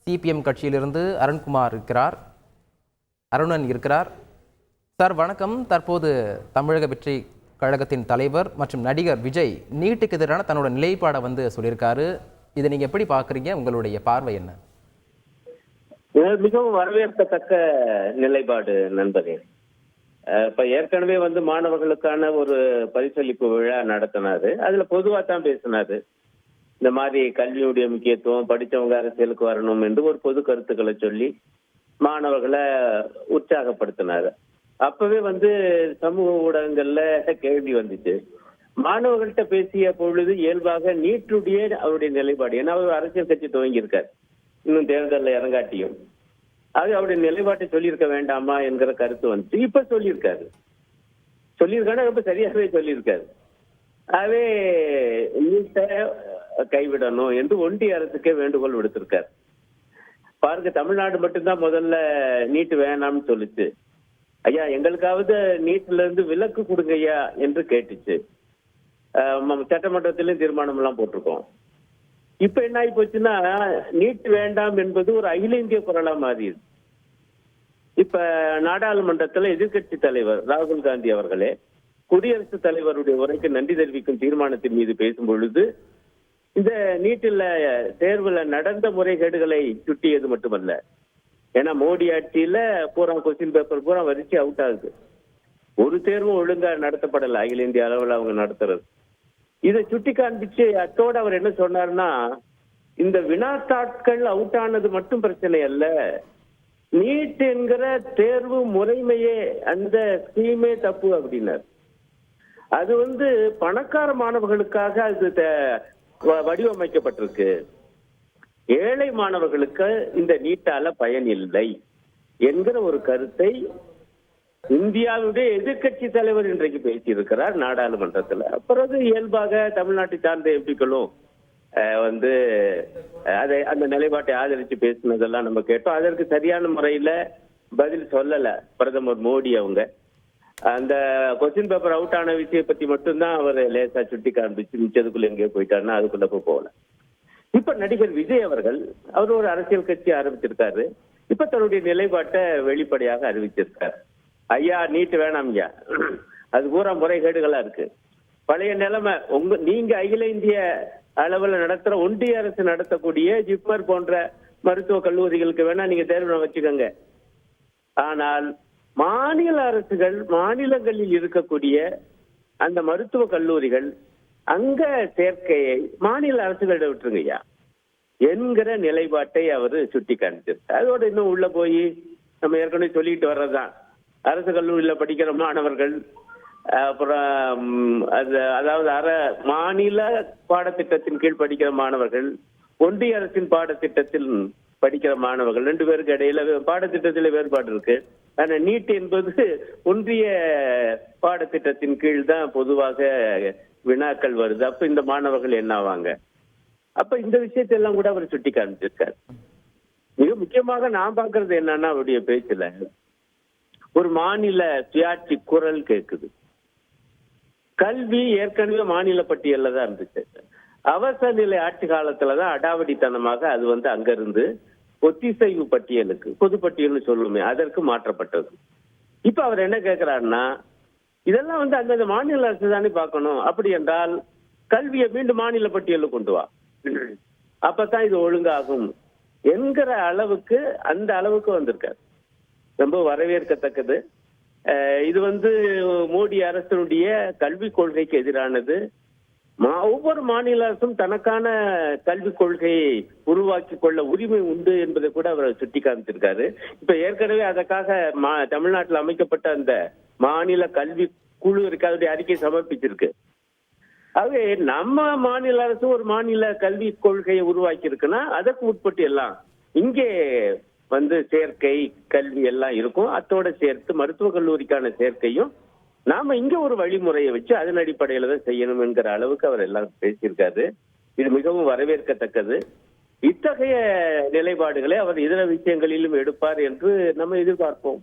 CPM கட்சியிலிருந்து அருண்குமார் இருக்கிறார், அருணன் இருக்கிறார். சார் வணக்கம். தற்போது தமிழக வெற்றி கழகத்தின் தலைவர் மற்றும் நடிகர் விஜய் நீட்டுக்கு எதிரான தன்னோட நிலைப்பாடை சொல்லியிருக்காரு. இதை நீங்க எப்படி பார்க்குறீங்க? உங்களுடைய பார்வை என்ன? மிகவும் வரவேற்கத்தக்க நிலைப்பாடு நண்பரே. இப்ப ஏற்கனவே மாணவர்களுக்கான ஒரு பரிசளிப்பு விழா நடத்தினாரு. அதுல பொதுவா தான் பேசினாரு. இந்த மாதிரி கல்வியுடைய முக்கியத்துவம், படித்தவங்க அரசியலுக்கு வரணும் என்று ஒரு பொது கருத்துக்களை சொல்லி மாணவர்களை உற்சாகப்படுத்தினாரு. அப்பவே சமூக ஊடகங்கள்ல கேள்வி வந்துச்சு. மாணவர்கள்ட்ட பேசிய பொழுது இயல்பாக நீட்டுடைய அவருடைய நிலைப்பாடு, ஏன்னா அவர் அரசியல் கட்சி துவங்கியிருக்காரு, இன்னும் தேர்தலில் இறங்காட்டியும் அது அவருடைய நிலைப்பாட்டை சொல்லியிருக்க வேண்டாமா என்கிற கருத்து வந்துச்சு. இப்ப சொல்லியிருக்காரு, ரொம்ப சரியாகவே சொல்லியிருக்காரு. ஆகவே நீட்டை கைவிடணும் என்று ஒன்றிய அரசுக்கே வேண்டுகோள் விடுத்திருக்காரு. பாருங்க, தமிழ்நாடு மட்டும்தான் முதல்ல நீட்டு வேணாம்னு சொல்லிச்சு. ஐயா எங்களுக்காவது நீட்டுல இருந்து விலக்கு கொடுங்க ஐயா என்று கேட்டுச்சு. சட்டமன்றத்திலும் தீர்மானம் எல்லாம் போட்டிருக்கோம். இப்ப என்ன ஆகி போச்சுன்னா, நீட் வேண்டாம் என்பது ஒரு அகில இந்திய குரலா மாறியது. இப்ப நாடாளுமன்றத்துல எதிர்கட்சி தலைவர் ராகுல் காந்தி அவர்களே குடியரசுத் தலைவருடைய உரைக்கு நன்றி தெரிவிக்கும் தீர்மானத்தின் மீது பேசும் பொழுது இந்த நீட்டில் தேர்வுல நடந்த முறைகேடுகளை சுட்டியது மட்டுமல்ல, ஏன்னா மோடி ஆட்சியில பூரா கொஸ்டின் பேப்பர் பூரா வரிச்சு அவுட் ஆகுது. ஒரு தேர்வும் ஒழுங்கா நடத்தப்படலை அகில இந்திய அளவில் அவங்க நடத்துறது. இதை சுட்டி காண்பிச்சு அத்தோடு அவர் என்ன சொன்னார்னா, இந்த வினாத்தாட்கள் அவுட் ஆனது மட்டும் பிரச்சனை அல்ல, நீட் என்கிற தேர்வு முறைமையே, அந்த ஸ்கீமே தப்பு அப்படின்னார். அது பணக்கார மாணவர்களுக்காக அது வடிவமைக்கப்பட்டிருக்கு. ஏழை மாணவர்களுக்கு இந்த நீட்டால பயன் இல்லை என்கிற ஒரு கருத்தை இந்தியாவுடைய எதிர்கட்சி தலைவர் இன்றைக்கு பேசியிருக்கிறார் நாடாளுமன்றத்துல. பிறகு இயல்பாக தமிழ்நாட்டை சார்ந்த எம்பிக்களும் அதை அந்த நிலைப்பாட்டை ஆதரிச்சு பேசினதெல்லாம் நம்ம கேட்டோம். அதற்கு சரியான முறையில பதில் சொல்லல பிரதமர் மோடி. அவங்க அந்த கொஸ்டின் பேப்பர் அவுட் ஆன விஷயம் பத்தி மட்டும்தான் அவர் லேசா சுட்டி காண்பிச்சு மிச்சதுக்குள்ள எங்கேயோ போயிட்டாருன்னா அதுக்குள்ள போகல. இப்ப நடிகர் விஜய் அவர்கள் அவர் ஒரு அரசியல் கட்சி ஆரம்பிச்சிருக்காரு. இப்ப தன்னுடைய நிலைப்பாட்டை வெளிப்படையாக அறிவிச்சிருக்காரு. ஐயா நீட்டு வேணாம் ஐயா, அது பூரா முறைகேடுகளா இருக்கு. பழைய நிலைமை நீங்க அகில இந்திய அளவில் நடத்துற ஒன்றிய அரசு நடத்தக்கூடிய ஜிப்மர் போன்ற மருத்துவ கல்லூரிகளுக்கு வேணா நீங்க தேர்வு வச்சுக்கோங்க. ஆனால் மாநில அரசுகள், மாநிலங்களில் இருக்கக்கூடிய அந்த மருத்துவ கல்லூரிகள் அங்க சேர்க்கையை மாநில அரசுகளிட விட்டுருங்க ஐயா என்கிற நிலைப்பாட்டை அவர் சுட்டி காண்பிச்சிருக்காரு. அதோட இன்னும் உள்ள போய் நம்ம ஏற்கனவே சொல்லிட்டு வர்றதுதான், அரசு கல்லூரியில படிக்கிற மாணவர்கள், அப்புறம் அதாவது மாநில பாடத்திட்டத்தின் கீழ் படிக்கிற மாணவர்கள், ஒன்றிய அரசின் பாடத்திட்டத்தில் படிக்கிற மாணவர்கள், ரெண்டு பேருக்கு இடையில பாடத்திட்டத்தில வேறுபாடு இருக்கு. ஆனா நீட் என்பது ஒன்றிய பாடத்திட்டத்தின் கீழ் தான் பொதுவாக வினாக்கள் வருது. அப்ப இந்த மாணவர்கள் என்ன ஆவாங்க? அப்ப இந்த விஷயத்தெல்லாம் கூட அவர் சுட்டி காமிச்சிருக்காரு. மிக முக்கியமாக நான் பாக்குறது என்னன்னா, அவருடைய பேச்சுல ஒரு மாநில சுயாட்சி குரல் கேட்குது. கல்வி ஏற்கனவே மாநில பட்டியல்ல தான் இருந்துச்சு. அவசர நிலை ஆட்சி காலத்துலதான் அடாவடித்தனமாக அது அங்கிருந்து ஒத்திசைவு பட்டியலுக்கு, பொதுப்பட்டியல்னு சொல்லுமே, அதற்கு மாற்றப்பட்டது. இப்ப அவர் என்ன கேட்கிறாருன்னா, இதெல்லாம் அந்தந்த மாநில அரசு தானே பார்க்கணும். அப்படி என்றால் கல்வியை மீண்டும் மாநில பட்டியலுக்கு கொண்டு வா, அப்பதான் இது ஒழுங்காகும் என்கிற அளவுக்கு, அந்த அளவுக்கு வந்திருக்காரு. ரொம்ப வரவேற்கத்தக்கது. இது மோடி அரசனுடைய கல்விக் கொள்கைக்கு எதிரானது. ஒவ்வொரு மாநில அரசும் தனக்கான கல்விக் கொள்கையை உருவாக்கி கொள்ள உரிமை உண்டு என்பதை கூட அவர் சுட்டி காமிச்சிருக்காரு. இப்ப ஏற்கனவே அதற்காக தமிழ்நாட்டில் அமைக்கப்பட்ட அந்த மாநில கல்வி குழு இருக்கு, அதனுடைய அறிக்கை சமர்ப்பிச்சிருக்கு. ஆகவே நம்ம மாநில அரசு ஒரு மாநில கல்வி கொள்கையை உருவாக்கி இருக்குன்னா அதற்கு உட்பட்டு எல்லாம் இங்கே சேர்க்கை கல்வி எல்லாம் இருக்கும். அத்தோட சேர்த்து மருத்துவக் கல்லூரிக்கான சேர்க்கையும் நாம இங்க ஒரு வழிமுறையை வச்சு அதன் அடிப்படையில தான் செய்யணும் என்கிற அளவுக்கு அவர் எல்லாம் பேசியிருக்காரு. இது மிகவும் வரவேற்கத்தக்கது. இத்தகைய நிலைப்பாடுகளை அவர் இதர விஷயங்களிலும் எடுப்பார் என்று நம்ம எதிர்பார்ப்போம்.